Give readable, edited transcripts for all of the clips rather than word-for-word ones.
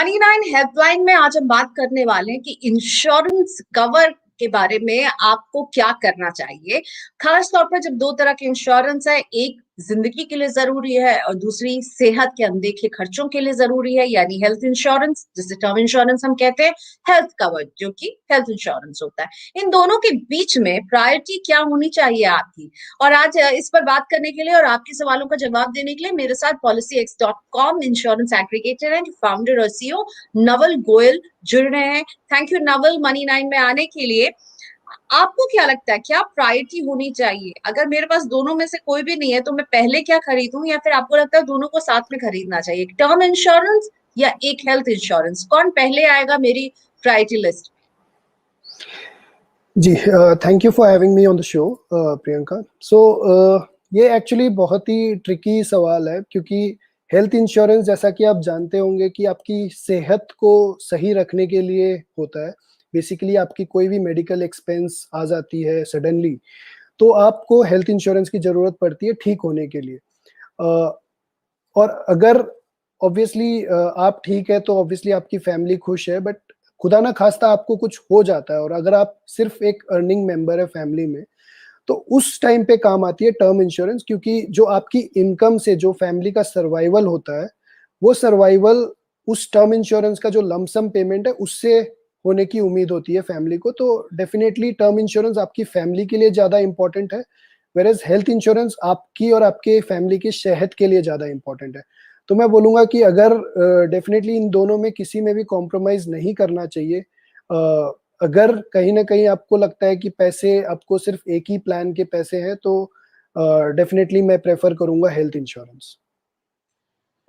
Money nine helpline में आज हम बात करने वाले हैं कि इंश्योरेंस कवर के बारे में आपको क्या करना चाहिए। खास तौर पर जब दो तरह के इंश्योरेंस है, एक जिंदगी के लिए जरूरी है और दूसरी सेहत के अनदेखे खर्चों के लिए जरूरी है, यानी हेल्थ इंश्योरेंस जिसे टर्म इंश्योरेंस हम कहते हैं, हेल्थ कवर जो कि हेल्थ इंश्योरेंस होता है। इन दोनों के बीच में प्रायोरिटी क्या होनी चाहिए आपकी? और आज इस पर बात करने के लिए और आपके सवालों का जवाब देने के लिए मेरे साथ PolicyX.com इंश्योरेंस एग्रीगेटर हैं, फाउंडर और सीईओ नवल गोयल जुड़ रहे हैं। Thank you Naval, money nine में आने के लिए। आपको क्या लगता है, क्या प्रायोरिटी होनी चाहिए? अगर मेरे पास दोनों में से कोई भी नहीं है तो मैं पहले क्या खरीदूं, या फिर आपको लगता है दोनों को साथ में खरीदना चाहिए, टर्म इंश्योरेंस या एक हेल्थ इंश्योरेंस? कौन पहले आएगा मेरी प्रायोरिटी लिस्ट? जी, thank you for having me on the show Priyanka. ये एक्चुअली बहुत ही ट्रिकी सवाल है, क्योंकि हेल्थ इंश्योरेंस, जैसा कि आप जानते होंगे, कि आपकी सेहत को सही रखने के लिए होता है। बेसिकली आपकी कोई भी मेडिकल एक्सपेंस आ जाती है सडनली, तो आपको हेल्थ इंश्योरेंस की ज़रूरत पड़ती है ठीक होने के लिए। और अगर ऑब्वियसली आप ठीक है तो ऑब्वियसली आपकी फैमिली खुश है, बट खुदा ना खास्ता आपको कुछ हो जाता है और अगर आप सिर्फ एक अर्निंग मेंबर है फैमिली में, तो उस टाइम पे काम आती है टर्म इंश्योरेंस, क्योंकि जो आपकी इनकम से जो फैमिली का सर्वाइवल होता है, वो सर्वाइवल उस टर्म इंश्योरेंस का जो लमसम पेमेंट है उससे होने की उम्मीद होती है फैमिली को। तो डेफिनेटली टर्म इंश्योरेंस आपकी फैमिली के लिए ज्यादा इंपॉर्टेंट है, वेरएज हेल्थ इंश्योरेंस आपकी और आपके फैमिली की सेहत के लिए ज्यादा इंपॉर्टेंट है। तो मैं बोलूंगा कि अगर डेफिनेटली इन दोनों में किसी में भी कॉम्प्रोमाइज नहीं करना चाहिए। अगर कहीं ना कहीं आपको लगता है कि पैसे आपको सिर्फ एक ही प्लान के पैसे हैं, तो डेफिनेटली मैं प्रेफर करूंगा हेल्थ इंश्योरेंस।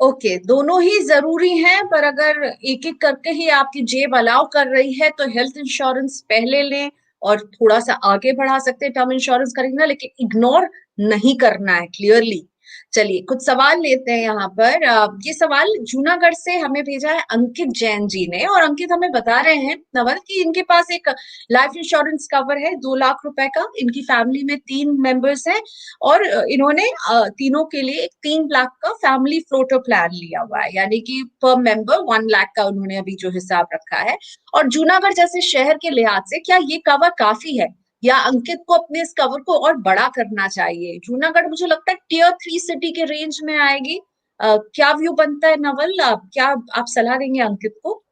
ओके, दोनों ही जरूरी हैं, पर अगर एक एक करके ही आपकी जेब अलाउ कर रही है तो हेल्थ इंश्योरेंस पहले लें और थोड़ा सा आगे बढ़ा सकते हैं टर्म इंश्योरेंस खरीदना, लेकिन इग्नोर नहीं करना है क्लियरली। चलिए कुछ सवाल लेते हैं यहाँ पर। ये सवाल जूनागढ़ से हमें भेजा है अंकित जैन जी ने, और अंकित हमें बता रहे हैं नवल कि इनके पास एक लाइफ इंश्योरेंस कवर है 2 लाख रुपए का। इनकी फैमिली में 3 मेंबर्स हैं और इन्होंने तीनों के लिए 3 लाख का फैमिली फ्लोटर प्लान लिया हुआ है, यानी कि पर मेंबर 1 लाख का उन्होंने अभी जो हिसाब रखा है। और जूनागढ़ जैसे शहर के लिहाज से क्या ये कवर काफी है, या अंकित को अपने इस कवर को और बड़ा करना चाहिए? जूनागढ़ मुझे लगता है Tier 3 सिटी के रेंज में आएगी। क्या व्यू बनता है नवल? क्या आप सलाह देंगे अंकित को?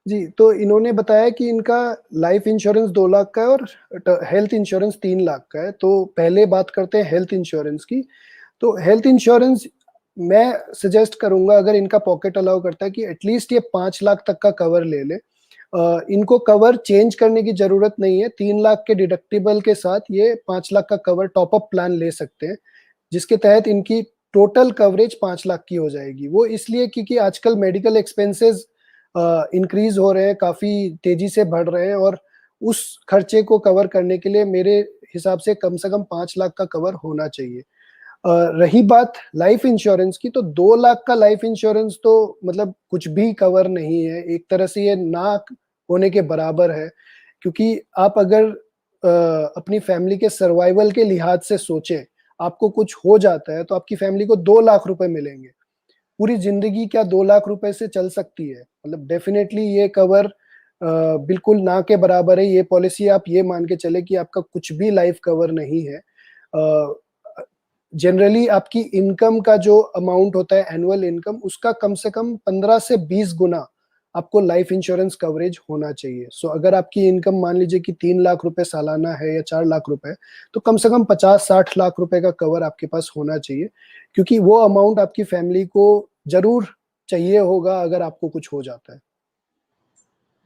जी, तो इन्होंने बताया कि इनका लाइफ इंश्योरेंस 2 लाख का है और हेल्थ इंश्योरेंस 3 लाख का है। तो पहले बात करते हैं हेल्थ इंश्योरेंस की। तो हेल्थ इंश्योरेंस मैं सजेस्ट करूंगा, अगर इनका पॉकेट अलाउ करता है, कि एटलीस्ट ये 5 लाख तक का कवर ले ले। इनको कवर चेंज करने की जरूरत नहीं है। 3 लाख के डिडक्टिबल के साथ ये 5 लाख का कवर टॉप अप प्लान ले सकते हैं, जिसके तहत इनकी टोटल कवरेज 5 लाख की हो जाएगी। वो इसलिए क्योंकि आजकल मेडिकल एक्सपेंसेस इंक्रीज हो रहे हैं, काफी तेजी से बढ़ रहे हैं, और उस खर्चे को कवर करने के लिए मेरे हिसाब से कम 5 लाख का कवर होना चाहिए। रही बात लाइफ इंश्योरेंस की, तो 2 लाख का लाइफ इंश्योरेंस तो मतलब कुछ भी कवर नहीं है, एक तरह से ये ना होने के बराबर है। क्योंकि आप अगर अपनी फैमिली के सर्वाइवल के लिहाज से सोचें, आपको कुछ हो जाता है तो आपकी फैमिली को 2 लाख रुपए मिलेंगे। पूरी जिंदगी क्या 2 लाख रुपए से चल सकती है? मतलब डेफिनेटली ये कवर बिल्कुल ना के बराबर है। ये पॉलिसी आप ये मान के चले कि आपका कुछ भी लाइफ कवर नहीं है। जनरली आपकी इनकम का जो अमाउंट होता है, एनुअल इनकम, उसका कम से कम 15 से 20 गुना आपको लाइफ इंश्योरेंस कवरेज होना चाहिए। सो अगर आपकी इनकम मान लीजिए कि 3 लाख रुपए सालाना है या 4 लाख रुपए, तो कम से कम 50-60 लाख रुपए का कवर आपके पास होना चाहिए, क्योंकि वो अमाउंट आपकी फैमिली को जरूर चाहिए होगा अगर आपको कुछ हो जाता है।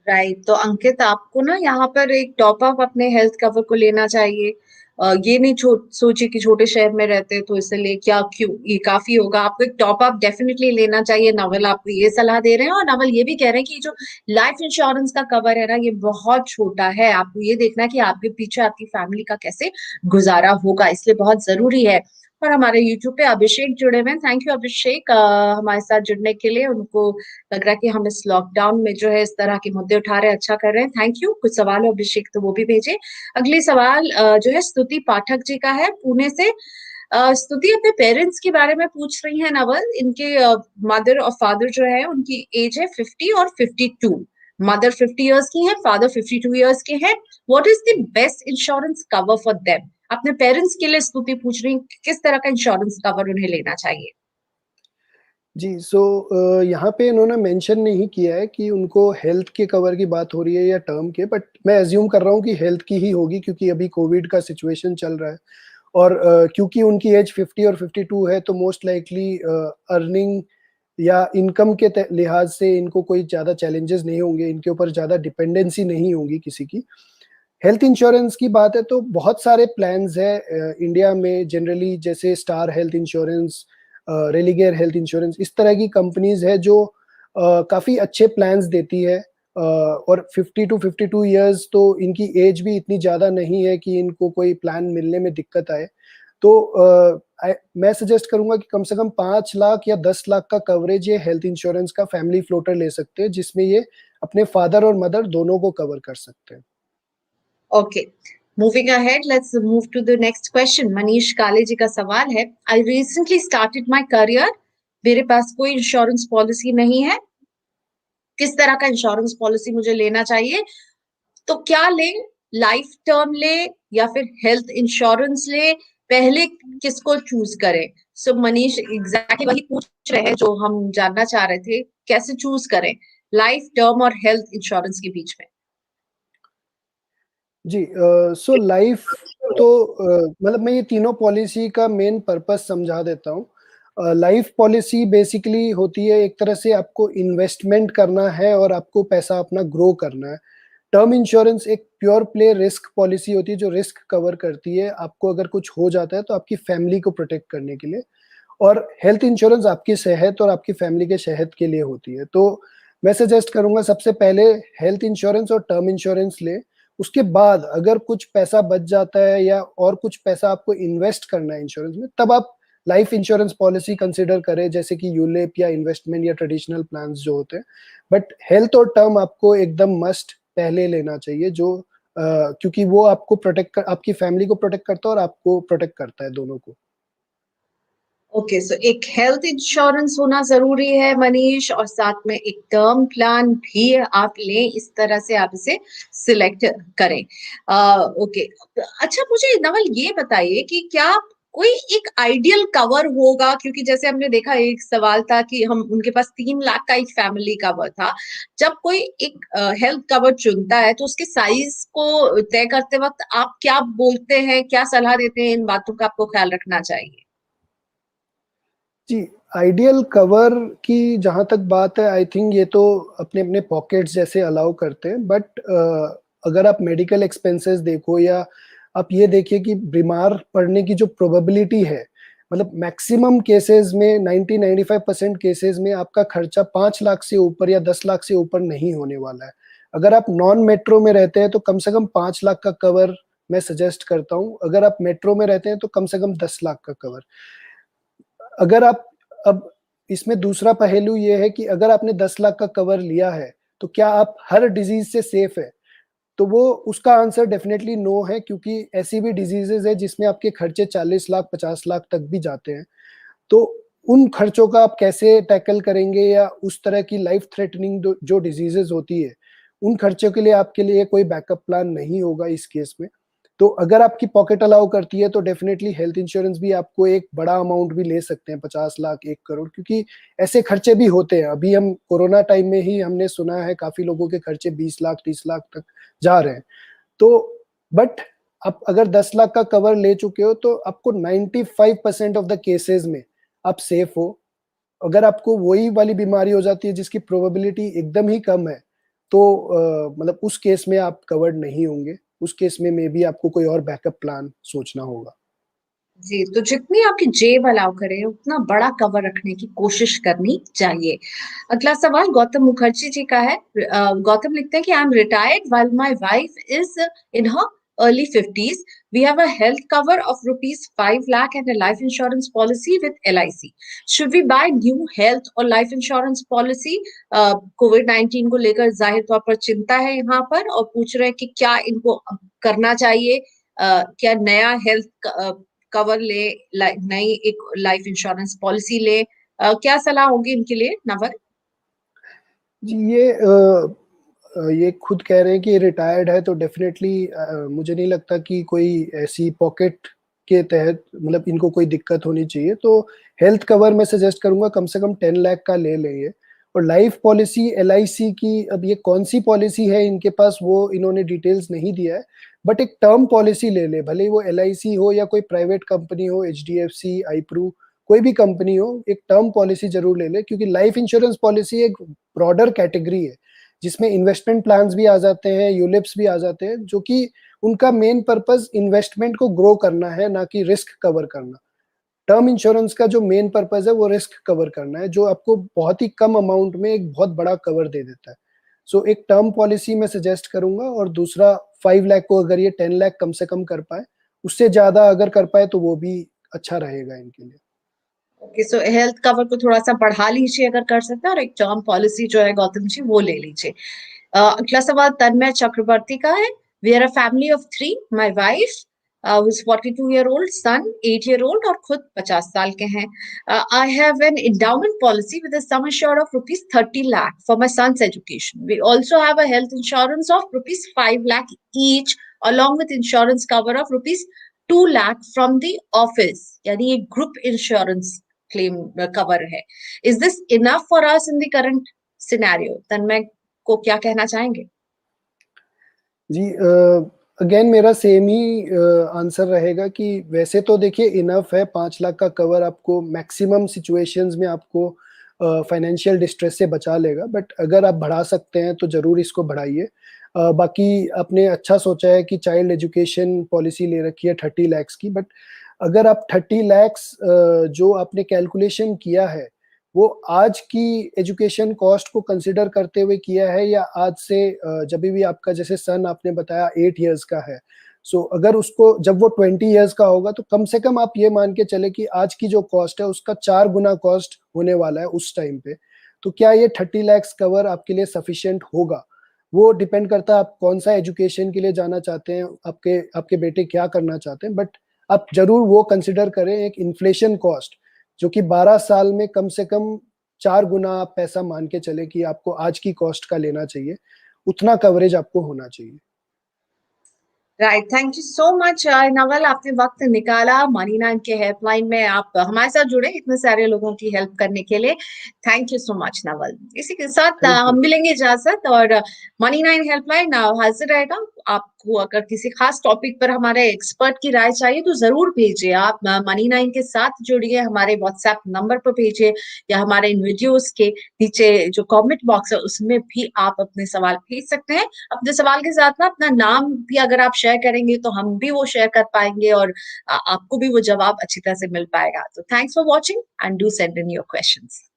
राइट, तो अंकित आपको ना यहाँ पर एक टॉप अप अपने हेल्थ कवर को लेना चाहिए। ये नहीं सोचिए कि छोटे शहर में रहते हैं तो इसलिए क्या, क्यों ये काफी होगा। आपको एक टॉप अप डेफिनेटली लेना चाहिए। नवल आपको ये सलाह दे रहे हैं, और नवल ये भी कह रहे हैं कि जो लाइफ इंश्योरेंस का कवर है ना, ये बहुत छोटा है। आपको ये देखना है कि आपके पीछे आपकी फैमिली का कैसे गुजारा होगा, इसलिए बहुत जरूरी है। और हमारे यूट्यूब पे अभिषेक जुड़े हुए हैं। थैंक यू अभिषेक हमारे साथ जुड़ने के लिए। उनको लग रहा है कि हम इस लॉकडाउन में जो है इस तरह के मुद्दे उठा रहे हैं, अच्छा कर रहे हैं। Thank you. कुछ सवाल है अभिषेक तो वो भी भेजे। अगली सवाल जो है स्तुति पाठक जी का है पुणे से। स्तुति अपने पेरेंट्स के बारे में पूछ रही है नवल। इनके मदर और फादर जो है उनकी एज है 50 और 52। मदर 50 इयर्स की है, फादर 52 इयर्स के हैं। What is the best insurance cover for them? अपने पेरेंट्स के लिए स्तुति पूछ रही है कि किस तरह का इंश्योरेंस कवर उन्हें लेना चाहिए। जी, सो यहाँ पे इन्होंने मेंशन नहीं किया है कि उनको हेल्थ के कवर की बात हो रही है या टर्म के, बट मैं अज़्यूम कर रहा हूँ कि हेल्थ की ही होगी क्योंकि अभी कोविड का सिचुएशन चल रहा है और क्योंकि उनकी एज 50 और 52 है तो मोस्ट लाइकली अर्निंग या इनकम के लिहाज से इनको कोई ज़्यादा चैलेंजेस नहीं होंगे, इनके ऊपर ज़्यादा डिपेंडेंसी नहीं होगी किसी की। हेल्थ इंश्योरेंस की बात है तो बहुत सारे प्लान्स हैं इंडिया में जनरली, जैसे star health insurance, Religare health insurance, इस तरह की कंपनीज है जो काफ़ी अच्छे प्लान्स देती है और 50 टू 52 इयर्स तो इनकी एज भी इतनी ज़्यादा नहीं है कि इनको कोई प्लान मिलने में दिक्कत आए। तो मैं सजेस्ट करूंगा कि कम से कम 5 लाख या 10 लाख का कवरेज ये हेल्थ इंश्योरेंस का फैमिली फ्लोटर ले सकते हैं, जिसमें ये अपने फादर और मदर दोनों को कवर कर सकते हैं। Okay, moving ahead, let's move to the next question. Manish Kale ji का सवाल है, I recently started my career, मेरे पास कोई इंश्योरेंस पॉलिसी नहीं है, किस तरह का इंश्योरेंस पॉलिसी मुझे लेना चाहिए? तो क्या ले, लाइफ टर्म ले या फिर हेल्थ इंश्योरेंस ले, पहले किसको चूज करें? सो मनीष एग्जैक्टली वही पूछ रहे हैं जो हम जानना चाह रहे थे, कैसे चूज करें लाइफ टर्म और हेल्थ इंश्योरेंस के बीच में। जी, सो लाइफ तो मतलब मैं ये तीनों पॉलिसी का मेन पर्पस समझा देता हूँ। लाइफ पॉलिसी बेसिकली होती है एक तरह से आपको इन्वेस्टमेंट करना है और आपको पैसा अपना ग्रो करना है। टर्म इंश्योरेंस एक प्योर प्ले रिस्क पॉलिसी होती है जो रिस्क कवर करती है, आपको अगर कुछ हो जाता है तो आपकी फैमिली को प्रोटेक्ट करने के लिए। और हेल्थ इंश्योरेंस आपकी सेहत और आपकी फैमिली के सेहत के लिए होती है। तो मैं सजेस्ट करूंगा सबसे पहले हेल्थ इंश्योरेंस और टर्म इंश्योरेंस ले। उसके बाद अगर कुछ पैसा बच जाता है या और कुछ पैसा आपको इन्वेस्ट करना है इंश्योरेंस में, तब आप लाइफ इंश्योरेंस पॉलिसी कंसिडर करें, जैसे कि यूलिप या इन्वेस्टमेंट या ट्रेडिशनल प्लान्स जो होते हैं। बट हेल्थ और टर्म आपको एकदम मस्ट पहले लेना चाहिए, जो क्योंकि वो आपको आपकी फैमिली को प्रोटेक्ट करता है और आपको प्रोटेक्ट करता है, दोनों को। ओके, सो एक हेल्थ इंश्योरेंस होना जरूरी है मनीष, और साथ में एक टर्म प्लान भी आप लें, इस तरह से आप इसे सिलेक्ट करें। ओके, अच्छा मुझे नवल ये बताइए कि क्या कोई एक आइडियल कवर होगा? क्योंकि जैसे हमने देखा, एक सवाल था कि हम उनके पास 3 लाख का एक फैमिली कवर था। जब कोई एक हेल्थ कवर चुनता है तो उसके साइज को तय करते वक्त आप क्या बोलते हैं, क्या सलाह देते हैं? इन बातों का आपको ख्याल रखना चाहिए। जी, आइडियल कवर की जहाँ तक बात है, आई थिंक ये तो अपने-अपने पॉकेट्स जैसे अलाउ करते हैं, बट अगर आप मेडिकल एक्सपेंसेस देखो या आप ये देखिए कि बीमार पड़ने की जो प्रोबेबिलिटी है, मतलब मैक्सिमम केसेज़ में 90-95% केसेज़ में आपका खर्चा 5 लाख से ऊपर या 10 लाख से ऊपर नहीं होने वाला है। अगर आप नॉन मेट्रो में रहते हैं तो कम से कम 5 लाख का कवर मैं सजेस्ट करता हूँ। अगर आप मेट्रो में रहते हैं तो कम से कम 10 लाख का कवर। अगर आप अब इसमें दूसरा पहलू ये है कि अगर आपने 10 लाख का कवर लिया है, तो क्या आप हर डिज़ीज़ से सेफ है? तो वो उसका आंसर डेफ़िनेटली नो है, क्योंकि ऐसी भी डिज़ीज़ेज़ हैं जिसमें आपके खर्चे 40 लाख, 50 लाख तक भी जाते हैं। तो उन खर्चों का आप कैसे टैकल करेंगे, या उस तरह की लाइफ़ थ्रेटनिंग जो डिज़ीज़ेज़ होती है, उन खर्चों के लिए आपके लिए कोई बैकअप प्लान नहीं होगा इस केस में। तो अगर आपकी पॉकेट अलाउ करती है तो डेफ़िनेटली हेल्थ इंश्योरेंस भी आपको एक बड़ा अमाउंट भी ले सकते हैं, 50 लाख, 1 करोड़, क्योंकि ऐसे खर्चे भी होते हैं। अभी हम कोरोना टाइम में ही हमने सुना है काफ़ी लोगों के खर्चे 20 लाख, 30 लाख तक जा रहे हैं। तो बट आप अगर 10 लाख का कवर ले चुके हो तो आपको 95% ऑफ द केसेज़ में आप सेफ हो। अगर आपको वही वाली बीमारी हो जाती है जिसकी प्रोबेबिलिटी एकदम ही कम है, तो मतलब उस केस में आप कवर्ड नहीं होंगे। उस केस में मेबी आपको कोई और बैकअप प्लान सोचना होगा। जी, तो जितनी आपकी जेब अलाउ करे उतना बड़ा कवर रखने की कोशिश करनी चाहिए। अगला सवाल गौतम मुखर्जी जी का है। गौतम लिखते हैं कि I am retired while my wife is in her early 50s. We have a health cover of rupees 5 lakh and a life insurance policy with LIC. Should we buy new health or life insurance policy? कोविड-19 को लेकर जाहिर तौर पर चिंता है यहाँ पर, और पूछ रहे हैं कि क्या इनको करना चाहिए, क्या नया हेल्थ कवर ले, नई एक लाइफ इंश्योरेंस पॉलिसी ले, क्या सलाह होगी इनके लिए नवल? जी, ये खुद कह रहे हैं कि रिटायर्ड है, तो डेफ़िनेटली मुझे नहीं लगता कि कोई ऐसी पॉकेट के तहत मतलब इनको कोई दिक्कत होनी चाहिए। तो हेल्थ कवर मैं सजेस्ट करूँगा कम से कम 10 लाख का ले लें ये। और लाइफ़ पॉलिसी एलआईसी की, अब ये कौन-सी पॉलिसी है इनके पास वो इन्होंने डिटेल्स नहीं दिया है। बट एक टर्म पॉलिसी ले लें, भले ही वो एलआईसी हो या कोई प्राइवेट कंपनी हो, एचडीएफसी, आईप्रू, कोई भी कंपनी हो, एक टर्म पॉलिसी ज़रूर ले लें, क्योंकि लाइफ़ इंश्योरेंस पॉलिसी एक ब्रॉडर कैटेगरी है, जिसमें इन्वेस्टमेंट प्लान्स भी आ जाते हैं, यूलिप्स भी आ जाते हैं, जो कि उनका मेन पर्पस इन्वेस्टमेंट को ग्रो करना है, ना कि रिस्क कवर करना। टर्म इंश्योरेंस का जो मेन पर्पस है वो रिस्क कवर करना है, जो आपको बहुत ही कम अमाउंट में एक बहुत बड़ा कवर दे देता है। सो एक टर्म पॉलिसी मैं सजेस्ट करूँगा, और दूसरा 5 लाख को अगर ये 10 लाख कम से कम कर पाएँ, उससे ज़्यादा अगर कर पाएँ तो वो भी अच्छा रहेगा इनके लिए। ओके, सो हेल्थ कवर को थोड़ा सा बढ़ा लीजिए अगर कर सकते हैं, और एक टर्म पॉलिसी जो है गौतम जी वो ले लीजिए। अगला सवाल तन्मय चक्रवर्ती का है। We are a family of 3, my wife who is 42 year old, son 8 year old और खुद 50 साल के हैं। I have an endowment policy with a sum assured of rupees 30 lakh for my son's education. We also have a health insurance of rupees 5 lakh each, along with insurance cover of rupees 2 lakh from the office, यानी एक group insurance claim cover है। Is this enough for us in the current scenario? तन्मय को क्या कहना चाहेंगे? जी, again मेरा same ही answer रहेगा कि वैसे तो देखिए इनफ है, 5 लाख का कवर आपको मैक्सिमम सिचुएशंस में आपको फाइनेंशियल डिस्ट्रेस से बचा लेगा। बट अगर आप बढ़ा सकते हैं तो ज़रूर इसको बढ़ाइए। बाकी आपने अच्छा सोचा है कि चाइल्ड एजुकेशन पॉलिसी ले रखी है 30 लैक्स की, बट अगर आप 30 लैक्स जो आपने कैलकुलेशन किया है, वो आज की एजुकेशन कॉस्ट को कंसिडर करते हुए किया है, या आज से जभी भी आपका, जैसे सन आपने बताया 8 इयर्स का है, सो अगर उसको जब वो 20 इयर्स का होगा तो कम से कम आप ये मान के चले कि आज की जो कॉस्ट है उसका 4 गुना कॉस्ट होने वाला है उस टाइम पे। तो क्या ये 30 लैक्स कवर आपके लिए सफिशिएंट होगा? वो डिपेंड करता है आप कौन-सा एजुकेशन के लिए जाना चाहते हैं, आपके आपके बेटे क्या करना चाहते हैं, बट आप ज़रूर वो कंसिडर करें एक इन्फ्लेशन कॉस्ट, जो कि 12 साल में कम से कम 4 गुना आप पैसा मान के चलें कि आपको आज की कॉस्ट का लेना चाहिए, उतना कवरेज आपको होना चाहिए। Right, thank you so much Naval, आपने वक्त निकाला मनी 9 के हेल्पलाइन में आप हमारे साथ जुड़े इतने सारे लोगों की हेल्प करने के लिए। Thank you so much Naval. इसी के साथ थैंक यू। हम मिलेंगे इजाजत, और मनी 9 हेल्पलाइन हाजिर रहेगा। आपको अगर किसी खास टॉपिक पर हमारे एक्सपर्ट की राय चाहिए तो जरूर भेजिए, आप मनी 9 के साथ जुड़िए, हमारे व्हाट्सएप नंबर पर भेजिए, या हमारे इन वीडियोस के नीचे जो कमेंट बॉक्स है उसमें भी आप अपने सवाल भेज सकते हैं। अपने सवाल के साथ ना अपना नाम भी अगर आप शेयर करेंगे तो हम भी वो शेयर कर पाएंगे, और आपको भी वो जवाब अच्छी तरह से मिल पाएगा। तो thanks for watching and do send in your questions.